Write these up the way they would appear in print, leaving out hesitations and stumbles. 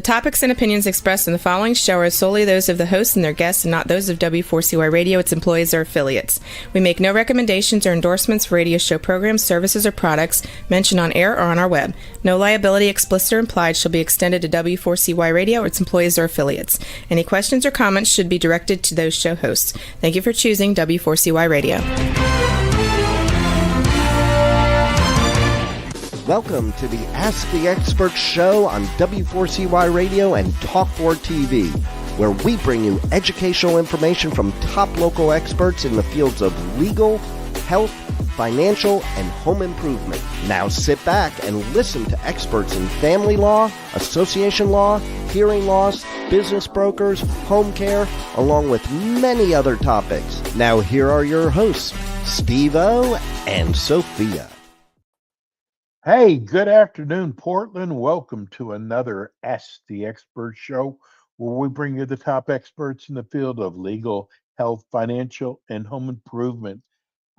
topics and opinions expressed in the following show are solely those of the hosts and their guests and not those of W4CY Radio, its employees, or affiliates. We make no recommendations or endorsements for radio show programs, services, or products mentioned on air or on our web. No liability, explicit or implied, shall be extended to W4CY Radio or its employees or affiliates. Any questions or comments should be directed to those show hosts. Thank you for choosing W4CY Radio. Welcome to the Ask the Expert show on W4CY Radio and Talk4 TV, where we bring you educational information from top local experts in the fields of legal, health, financial, and home improvement. Now sit back and listen to experts in family law, association law, hearing loss, business brokers, home care, along with many other topics. Now here are your hosts, Steve-O and Sophia. Hey, good afternoon, Portland. Welcome to another Ask the Expert show, where we bring you the top experts in the field of legal, health, financial, and home improvement.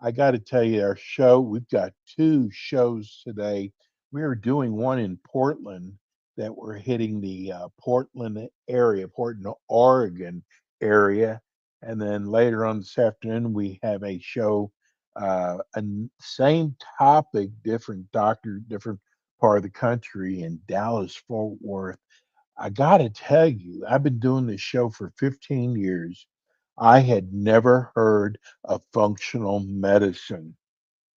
I got to tell you, our show, we've got two shows today. We are doing one in Portland that we're hitting the Portland area, Portland, Oregon area. And then later on this afternoon, we have a show, same topic, different doctor, different part of the country in Dallas, Fort Worth. I got to tell you, I've been doing this show for 15 years. I had never heard of functional medicine.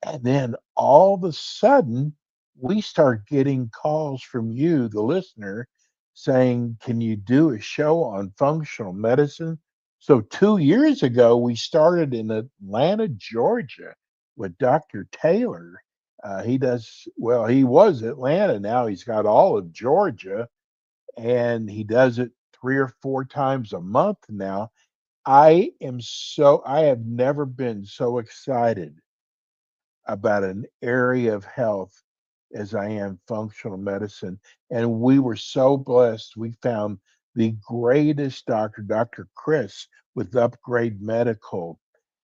And then all of a sudden, we start getting calls from you, the listener, saying, can you do a show on functional medicine? So 2 years ago, we started in Atlanta, Georgia with Dr. Taylor. He was Atlanta. Now he's got all of Georgia, and he does it 3 or 4 times a month now. I have never been so excited about an area of health as I am functional medicine. And we were so blessed. We found the greatest doctor, Dr. Chris, with Upgrade Medical.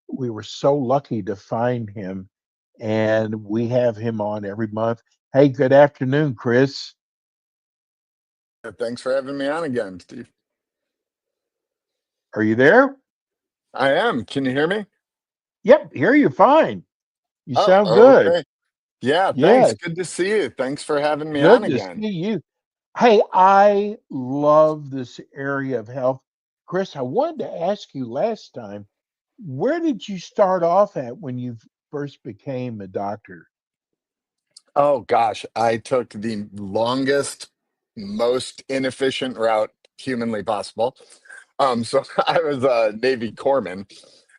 We were so lucky to find him, and we have him on every month. Hey, good afternoon, Chris. Thanks for having me on again, Steve. Are you there? I am. Can you hear me? Yep, hear you fine. You sound good. Okay. Yeah, Yeah, thanks. Good to see you. Thanks for having me on good to again. see you. Hey, I love this area of health. Chris, I wanted to ask you last time, where did you start off at when you first became a doctor? Oh gosh, I took the longest, most inefficient route humanly possible. So I was a Navy corpsman,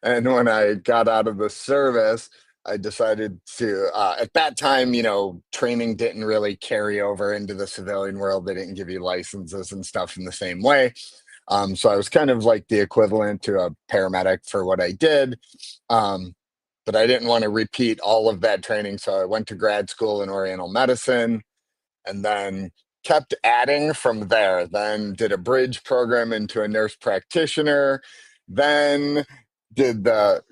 and when I got out of the service, I decided to. At that time, training didn't really carry over into the civilian world. They didn't give you licenses and stuff in the same way. So I was kind of like the equivalent to a paramedic for what I did. Um, but I didn't want to repeat all of that training. So I went to grad school in Oriental medicine and then kept adding from there. Then did a bridge program into a nurse practitioner. Then did the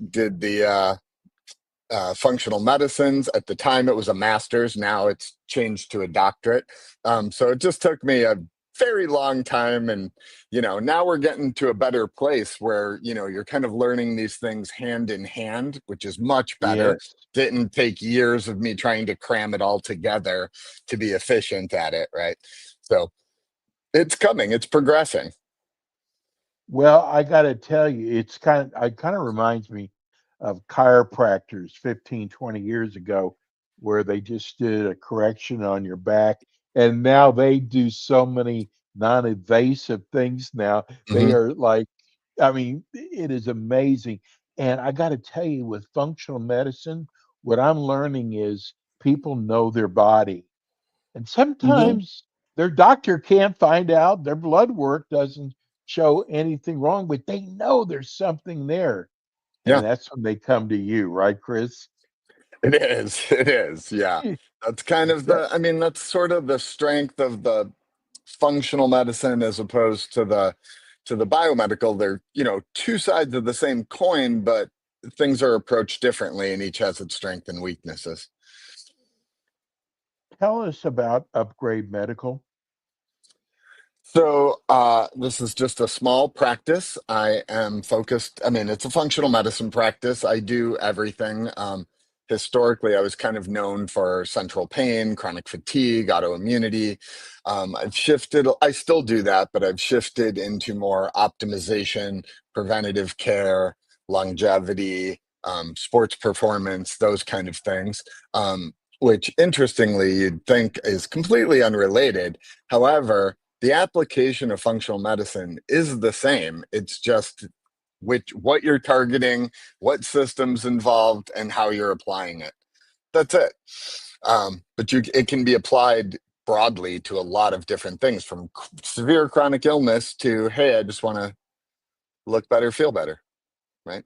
functional medicines. At the time, it was a master's. Now it's changed to a doctorate. So it just took me a very long time. And, now we're getting to a better place where, you're kind of learning these things hand in hand, which is much better. Yes. Didn't take years of me trying to cram it all together to be efficient at it, right? So it's coming, it's progressing. Well, I got to tell you, it kind of reminds me of chiropractors 15, 20 years ago, where they just did a correction on your back. And now they do so many non-invasive things now. They Mhm. are like, I mean, it is amazing. And I got to tell you, with functional medicine, what I'm learning is people know their body. And Mhm. sometimes their doctor can't find out, their blood work doesn't show anything wrong, but they know there's something there. And Yeah. that's when they come to you, right, Chris? It is. It is. Yeah. That's kind of That that's sort of the strength of the functional medicine as opposed to the biomedical. They're, two sides of the same coin, but things are approached differently and each has its strength and weaknesses. Tell us about Upgrade Medical. So this is just a small practice. I am focused. I mean, it's a functional medicine practice. I do everything. Historically, I was kind of known for central pain, chronic fatigue, autoimmunity. I've shifted. I still do that, but I've shifted into more optimization, preventative care, longevity, sports performance, those kind of things. Which interestingly, you'd think is completely unrelated. However, the application of functional medicine is the same. It's just what you're targeting, what systems involved, and how you're applying it. That's it. But it can be applied broadly to a lot of different things, from severe chronic illness to, hey, I just want to look better, feel better, right?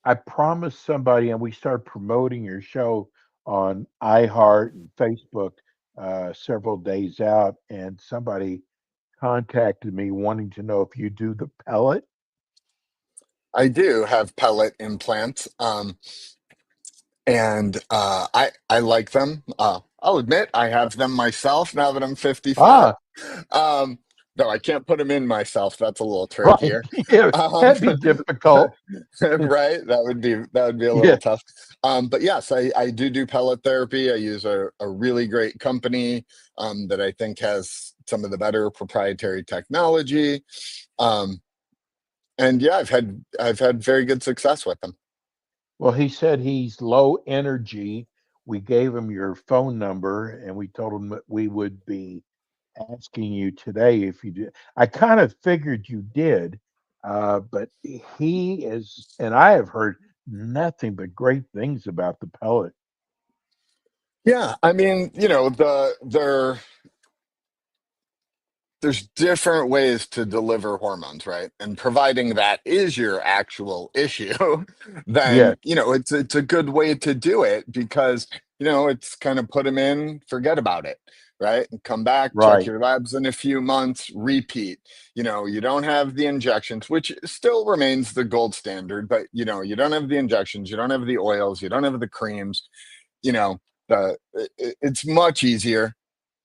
I promised somebody, and we started promoting your show on iHeart and Facebook several days out, and somebody contacted me wanting to know if you do the pellet. I do have pellet implants. And I like them. I'll admit I have them myself now that I'm 55. Ah, Um, no, I can't put them in myself. That's a little right. trickier. Yeah, Um, that'd be difficult. right? That would be a Yeah. little tough. But yes, I do pellet therapy. I use a really great company that I think has some of the better proprietary technology. Um, and yeah, I've had very good success with them. Well, he said he's low energy. We gave him your phone number and we told him that we would be asking you today if you did. I kind of figured you did, but he is, and I have heard nothing but great things about the pellet. Yeah, I mean, there's different ways to deliver hormones, right? And providing that is your actual issue, Yeah, then it's a good way to do it, because it's kind of put them in, forget about it, right? And come back, check right. your labs in a few months, repeat. You don't have the injections, which still remains the gold standard, but you don't have the injections, you don't have the oils, you don't have the creams. You know, it's much easier,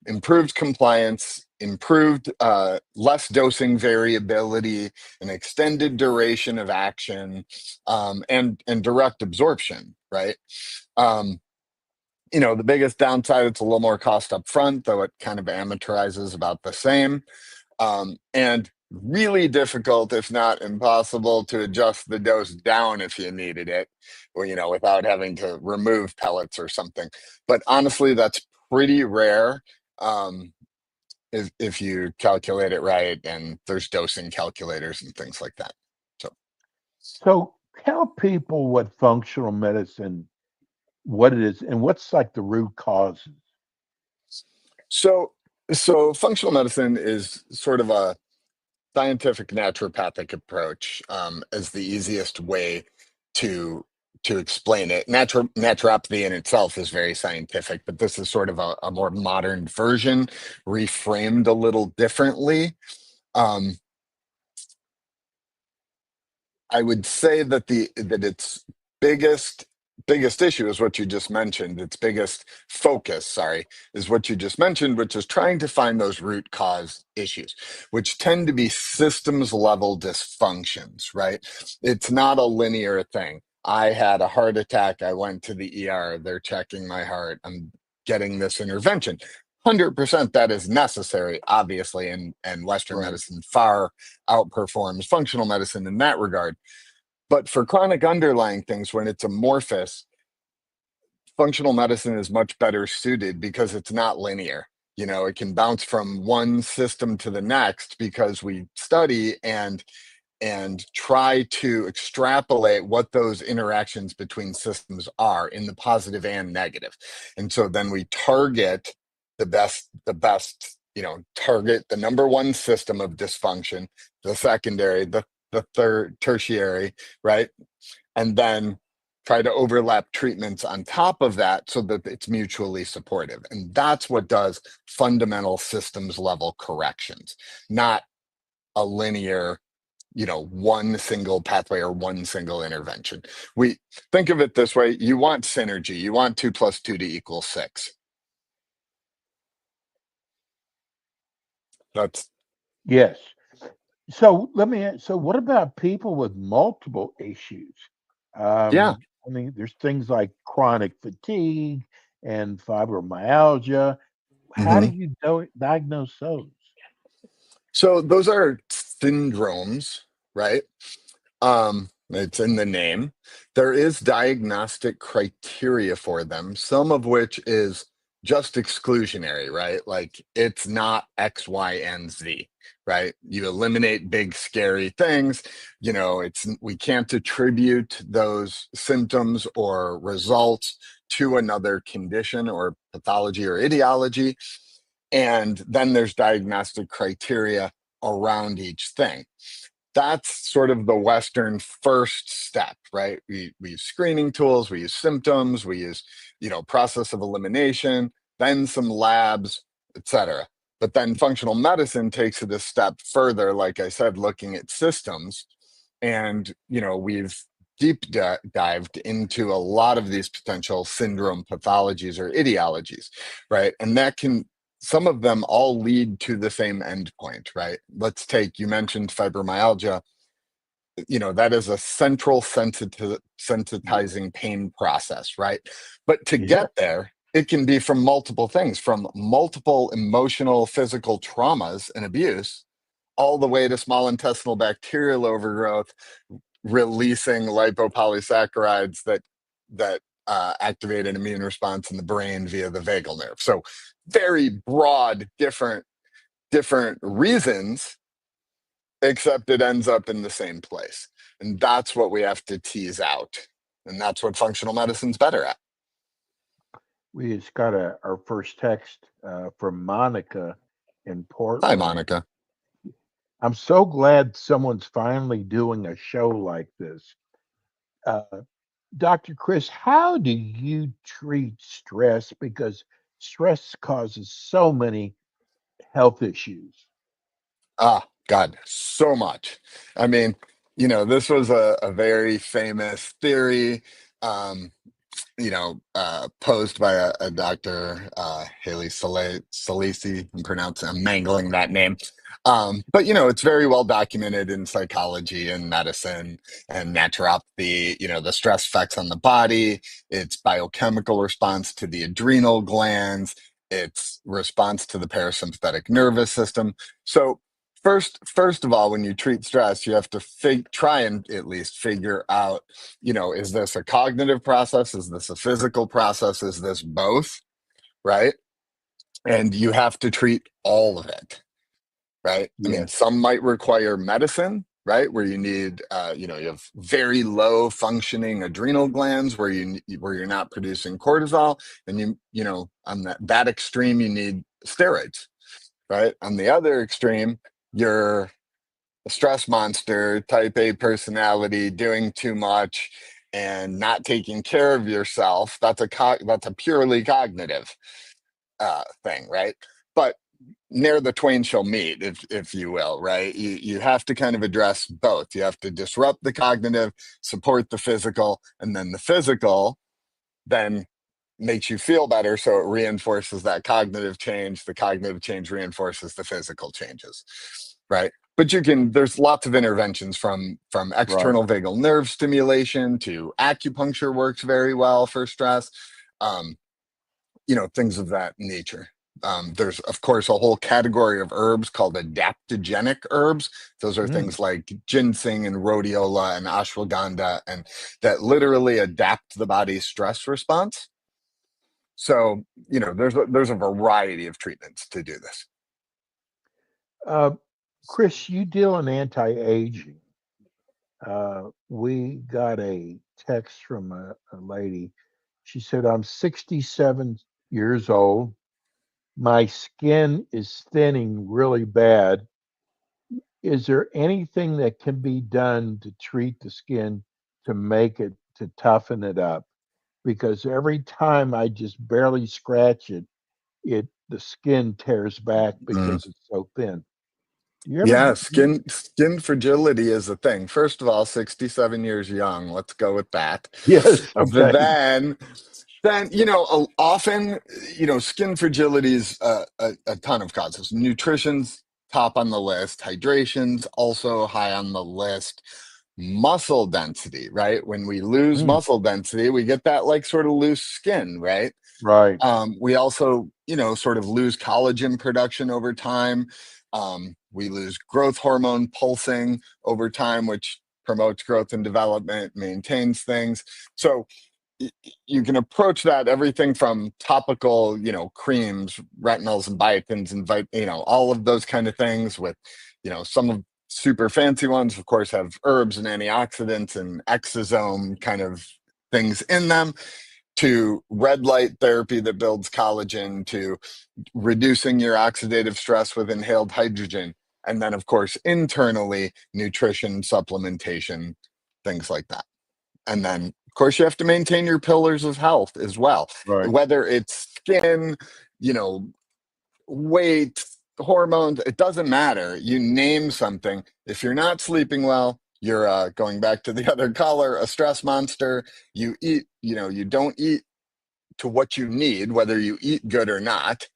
improved compliance, improved less dosing variability, an extended duration of action, and direct absorption, right? Um, the biggest downside, it's a little more cost up front, though it kind of amortizes about the same. And really difficult, if not impossible, to adjust the dose down if you needed it, or without having to remove pellets or something. But honestly, that's pretty rare. Um, if you calculate it right, and there's dosing calculators and things like that. So, So tell people what functional medicine, what it is, and what's like the root causes. so, so functional medicine is sort of a scientific naturopathic approach, as the easiest way to to explain it. Naturopathy in itself is very scientific, but this is sort of a more modern version, reframed a little differently. Um, I would say that its biggest biggest issue is what you just mentioned. Its biggest focus, sorry, is what you just mentioned, which is trying to find those root cause issues, which tend to be systems level dysfunctions, right? It's not a linear thing. I had a heart attack. I went to the ER. They're checking my heart. I'm getting this intervention. 100% that is necessary, obviously, and Western Right. medicine far outperforms functional medicine in that regard. But for chronic underlying things, when it's amorphous, functional medicine is much better suited because it's not linear. It can bounce from one system to the next, because we study and try to extrapolate what those interactions between systems are in the positive and negative. And so then we target the best, target the number one system of dysfunction, the secondary, the third, tertiary, right? And then try to overlap treatments on top of that so that it's mutually supportive. And that's what does fundamental systems level corrections, not a linear, one single pathway or one single intervention. We think of it this way: you want synergy, you want 2 + 2 to equal 6. That's Yes. So let me ask, so what about people with multiple issues? Yeah. I mean, there's things like chronic fatigue and fibromyalgia. How do hmm you diagnose those? So those are syndromes, right? It's in the name. There is diagnostic criteria for them, some of which is just exclusionary, right? Like it's not X, Y, and Z, right? You eliminate big, scary things. We can't attribute those symptoms or results to another condition or pathology or etiology. And then there's diagnostic criteria around each thing. That's sort of the Western first step, right? We use screening tools, we use symptoms, we use, process of elimination, then some labs, etc. But then functional medicine takes it a step further, like I said, looking at systems. And, we've dived into a lot of these potential syndrome pathologies or etiologies, right? And some of them all lead to the same endpoint, right? You mentioned fibromyalgia. That is a central Yeah. sensitizing pain process, right? But to Yeah. get there, it can be from multiple things, from multiple emotional, physical traumas and abuse, all the way to small intestinal bacterial overgrowth, releasing lipopolysaccharides that activate an immune response in the brain via the vagal nerve. So very broad, different reasons, except it ends up in the same place. And that's what we have to tease out. And that's what functional medicine's better at. We just got our first text from Monica in Hi, Portland. Monica. I'm so glad someone's finally doing a show like this. Uh, Dr. Chris, how do you treat stress? Because stress causes so many health issues. Ah, God, so much. I mean, this was a very famous theory. Um, posed by a Dr. Haley Salesi. I'm mangling that name. But it's very well documented in psychology and medicine and naturopathy. The stress effects on the body, its biochemical response to the adrenal glands, its response to the parasympathetic nervous system. So first of all, when you treat stress, you have to try and at least figure out, is this a cognitive process? Is this a physical process? Is this both? Right? And you have to treat all of it, right? I mean, Yes. some might require medicine, right? Where you need, you have very low functioning adrenal glands where you're not producing cortisol, and on that extreme, you need steroids, right? On the other extreme, you're a stress monster, type A personality, doing too much and not taking care of yourself. That's a purely cognitive thing, right? But ne'er the twain shall meet, if you will, right? You have to kind of address both. You have to disrupt the cognitive, support the physical, and then the physical then makes you feel better, so it reinforces that cognitive change. The cognitive change reinforces the physical changes, right? But there's lots of interventions, from Right. external vagal nerve stimulation to acupuncture works very well for stress. um, Things of that nature. There's, of course, a whole category of herbs called adaptogenic herbs. Those are Mm. things like ginseng and rhodiola and ashwagandha, and that literally adapt the body's stress response. So, there's a variety of treatments to do this. Uh, Chris, you deal in anti-aging. We got a text from a lady. She said, I'm 67 years old. My skin is thinning really bad. Is there anything that can be done to treat the skin to make it, to toughen it up? Because every time I just barely scratch it, the skin tears back Mm. because it's so thin. Do you ever? Yeah, skin fragility is a thing. First of all, 67 years young. Let's go with that. Yes. But Okay. then often, skin fragility is a ton of causes. Nutrition's top on the list. Hydration's also high on the list. Muscle density, right? When we lose Mm, muscle density, we get that like sort of loose skin, right? right, We also, sort of lose collagen production over time. We lose growth hormone pulsing over time, which promotes growth and development, maintains things. So you can approach that everything from topical, creams, retinols and biotins and all of those kind of things with, some of super fancy ones, of course, have herbs and antioxidants and exosome kind of things in them, to red light therapy that builds collagen, to reducing your oxidative stress with inhaled hydrogen. And then, of course, internally, nutrition, supplementation, things like that. And then, of course, you have to maintain your pillars of health as well, right. whether it's skin, you know, weight, hormones, it doesn't matter. You name something. If you're not sleeping well, you're going back to the other color, a stress monster. You eat, you don't eat to what you need, whether you eat good or not,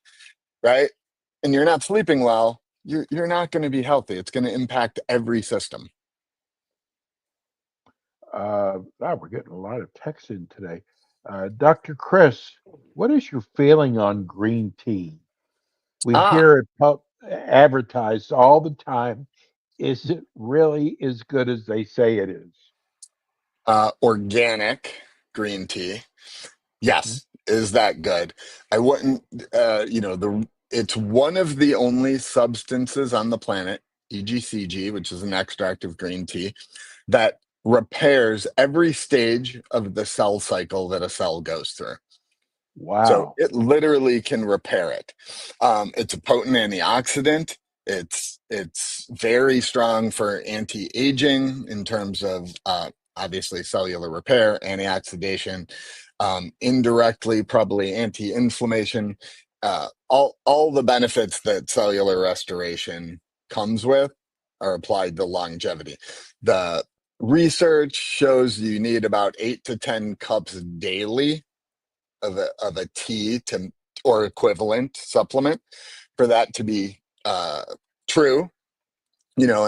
right? And you're not sleeping well, you're not going to be healthy. It's going to impact every system. We're getting a lot of texts in today. Dr. Chris, what is your feeling on green tea? We Ah, hear it advertised all the time. Is it really as good as they say it is? organic green tea. Mhm. Yes. Is that good? I wouldn't, it's one of the only substances on the planet, EGCG, which is an extract of green tea, that repairs every stage of the cell cycle that a cell goes through. So Wow. it literally can repair it. It's a potent antioxidant. It's very strong for anti-aging in terms of obviously cellular repair, antioxidation, indirectly probably anti-inflammation. All the benefits that cellular restoration comes with are applied to longevity. The research shows you need about 8 to 10 cups daily of a tea to or equivalent supplement for that to be true.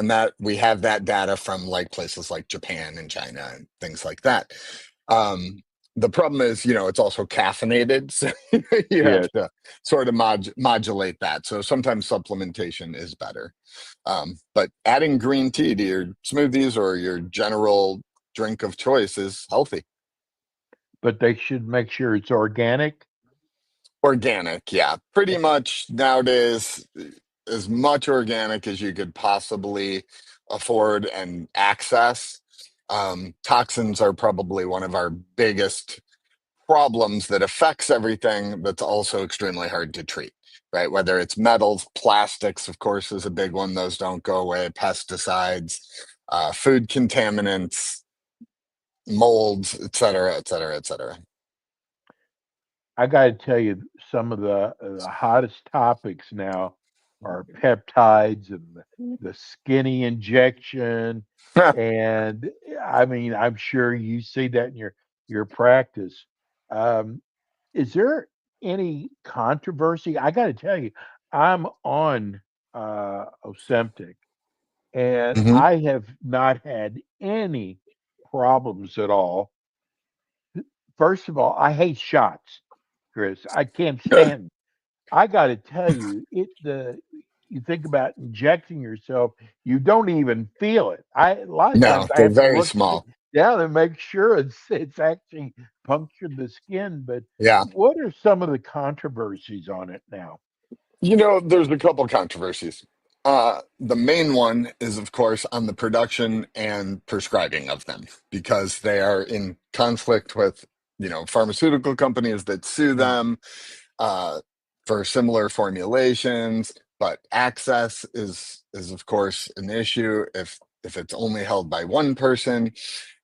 And that we have that data from like places like Japan and China and things like that. um the problem is, it's also caffeinated, so you Yes. have to sort of modulate that. So sometimes supplementation is better. But adding green tea to your smoothies or your general drink of choice is healthy. But they should make sure it's organic. Organic, yeah. Pretty much nowadays, as much organic as you could possibly afford and access. Toxins are probably one of our biggest problems that affects everything, that's also extremely hard to treat, right? Whether it's metals, plastics, of course, is a big one. Those don't go away. Pesticides, food contaminants, molds, et cetera, et cetera, et cetera. I got to tell you, some of the hottest topics now are peptides and the skinny injection. And I mean, I'm sure you see that in your practice. Um, is there any controversy? I got to tell you, I'm on Ozempic, and Mhm. I have not had any problems at all. First of all, I hate shots, Chris. I can't stand. I got to tell you, you think about injecting yourself, you don't even feel it. A lot of times No, I they're have to very look small. down and make sure it's actually punctured the skin. But Yeah. what are some of the controversies on it now? There's a couple controversies. The main one is, of course, on the production and prescribing of them, because they are in conflict with, pharmaceutical companies that sue Mm, them uh, for similar formulations. But access is of course an issue if it's only held by one person,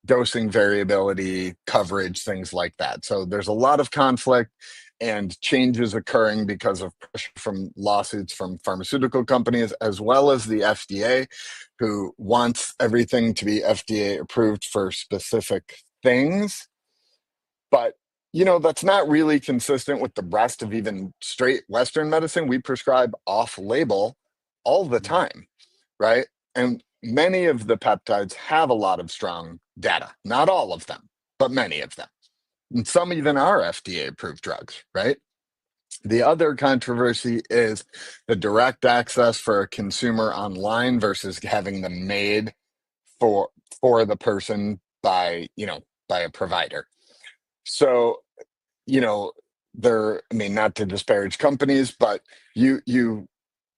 dosing variability, coverage, things like that. So there's a lot of conflict and changes occurring because of pressure from lawsuits from pharmaceutical companies, as well as the FDA, who wants everything to be FDA approved for specific things. But that's not really consistent with the rest of even straight Western medicine. We prescribe off label all the time, right? And many of the peptides have a lot of strong data, not all of them, but many of them. And some even are FDA approved drugs, right? The other controversy is the direct access for a consumer online versus having them made for the person by, by a provider. So, you know, I mean, not to disparage companies, but you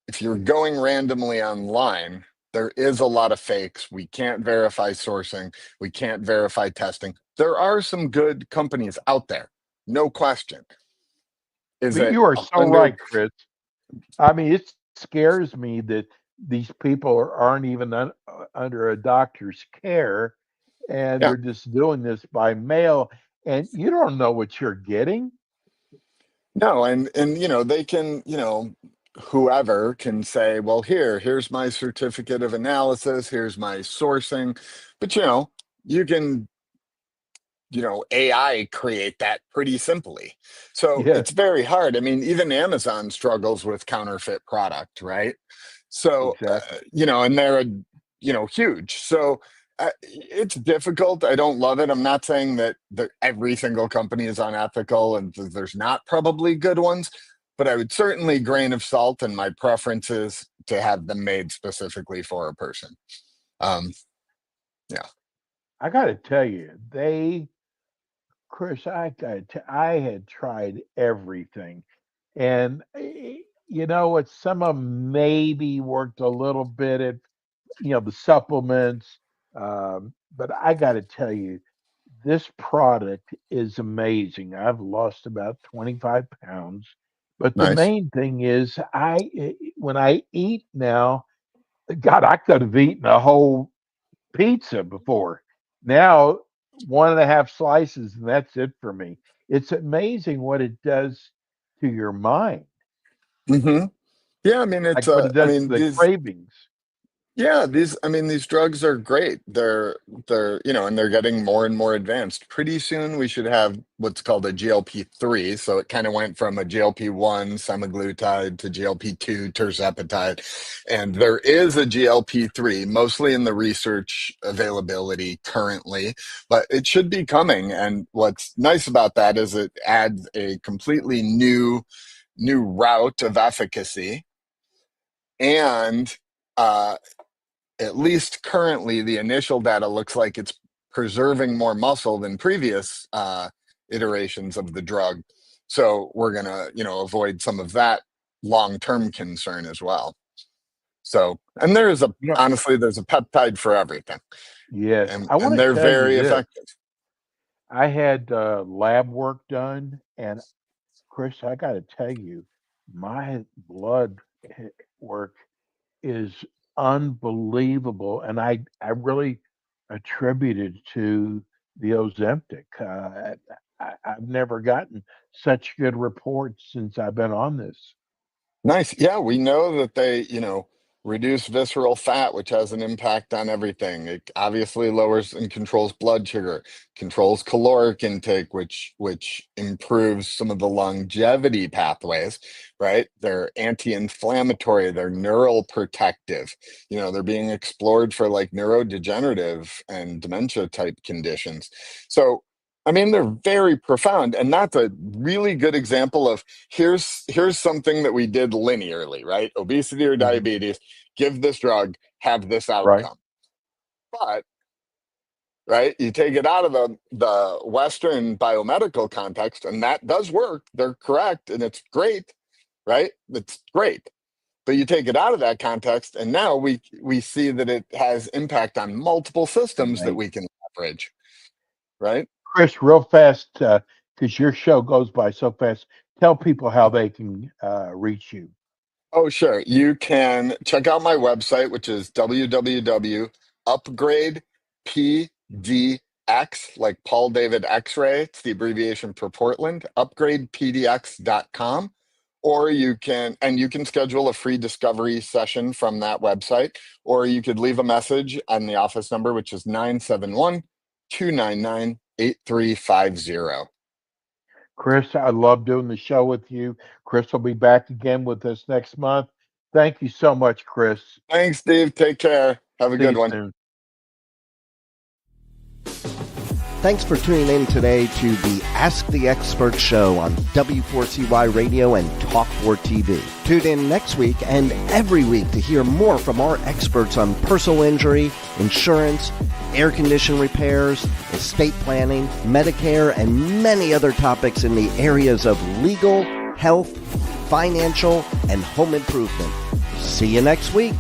if you're going randomly online, there is a lot of fakes. We can't verify sourcing. We can't verify testing. There are some good companies out there, no question. Is But it you are a so hundred? right, Chris. I mean, it scares me that these people aren't even under a doctor's care, and Yeah, they're just doing this by mail, and you don't know what you're getting. no, and they can, whoever can say, well, here's my certificate of analysis, here's my sourcing, but you can AI create that pretty simply. So Yes, it's very hard. I mean, even Amazon struggles with counterfeit product, right? So, exactly. and they're, huge. So it's difficult. I don't love it. I'm not saying that every single company is unethical and there's not probably good ones, but I would certainly grain of salt, and my preference is to have them made specifically for a person. Um, yeah, I got to tell you, Chris, I had tried everything, and you know what? Some of 'em maybe worked a little bit at the supplements, but I got to tell you, this product is amazing. I've lost about 25 pounds, but the nice. main thing is when I eat now, God, I could have eaten a whole pizza before. Now, one and a half slices, and that's it for me. It's amazing what it does to your mind, Hmm. Yeah, I mean, like what it I does to mean, the cravings. I mean, these drugs are great. They're, and they're getting more and more advanced. Pretty soon we should have what's called a GLP-3. So it kind of went from a GLP-1 semaglutide to GLP-2 tirzepatide. And there is a GLP-3, mostly in the research availability currently, but it should be coming. And what's nice about that is it adds a completely new route of efficacy. And at least currently, the initial data looks like it's preserving more muscle than previous iterations of the drug. So we're gonna, avoid some of that long-term concern as well. So, and You know, honestly, there's a peptide for everything, yes, and I want and to they're tell you very this. effective. I had lab work done, and Chris, I got to tell you, my blood work is unbelievable, and I really attribute it to the Ozempic. I've never gotten such good reports since I've been on this. Nice. Yeah, we know that they, reduce visceral fat, which has an impact on everything. It obviously lowers and controls blood sugar, controls caloric intake, which improves some of the longevity pathways, right? They're anti-inflammatory, they're neural protective. They're being explored for like neurodegenerative and dementia type conditions. So I mean, they're very profound, and that's a really good example of here's something that we did linearly, right? Obesity or Mhm. diabetes, give this drug, have this Right. outcome. But right, you take it out of the Western biomedical context, and that does work. They're correct, and it's great, right? It's great. But you take it out of that context, and now we see that it has impact on multiple systems that Amazing. we can leverage, right? Chris, real fast, because your show goes by so fast. Tell people how they can reach you. Oh, sure. You can check out my website, which is www.upgradepdx, like Paul David X-ray. It's the abbreviation for Portland, upgradepdx.com. Or you can schedule a free discovery session from that website, or you could leave a message on the office number, which is 971-299-8350. Chris, I love doing the show with you. Chris will be back again with us next month. Thank you so much, Chris. Thanks, Steve. Take care. Have a See good you one. soon. Thanks for tuning in today to the Ask the Expert show on W4CY Radio and Talk4TV. Tune in next week and every week to hear more from our experts on personal injury, insurance, air condition repairs, estate planning, Medicare, and many other topics in the areas of legal, health, financial, and home improvement. See you next week.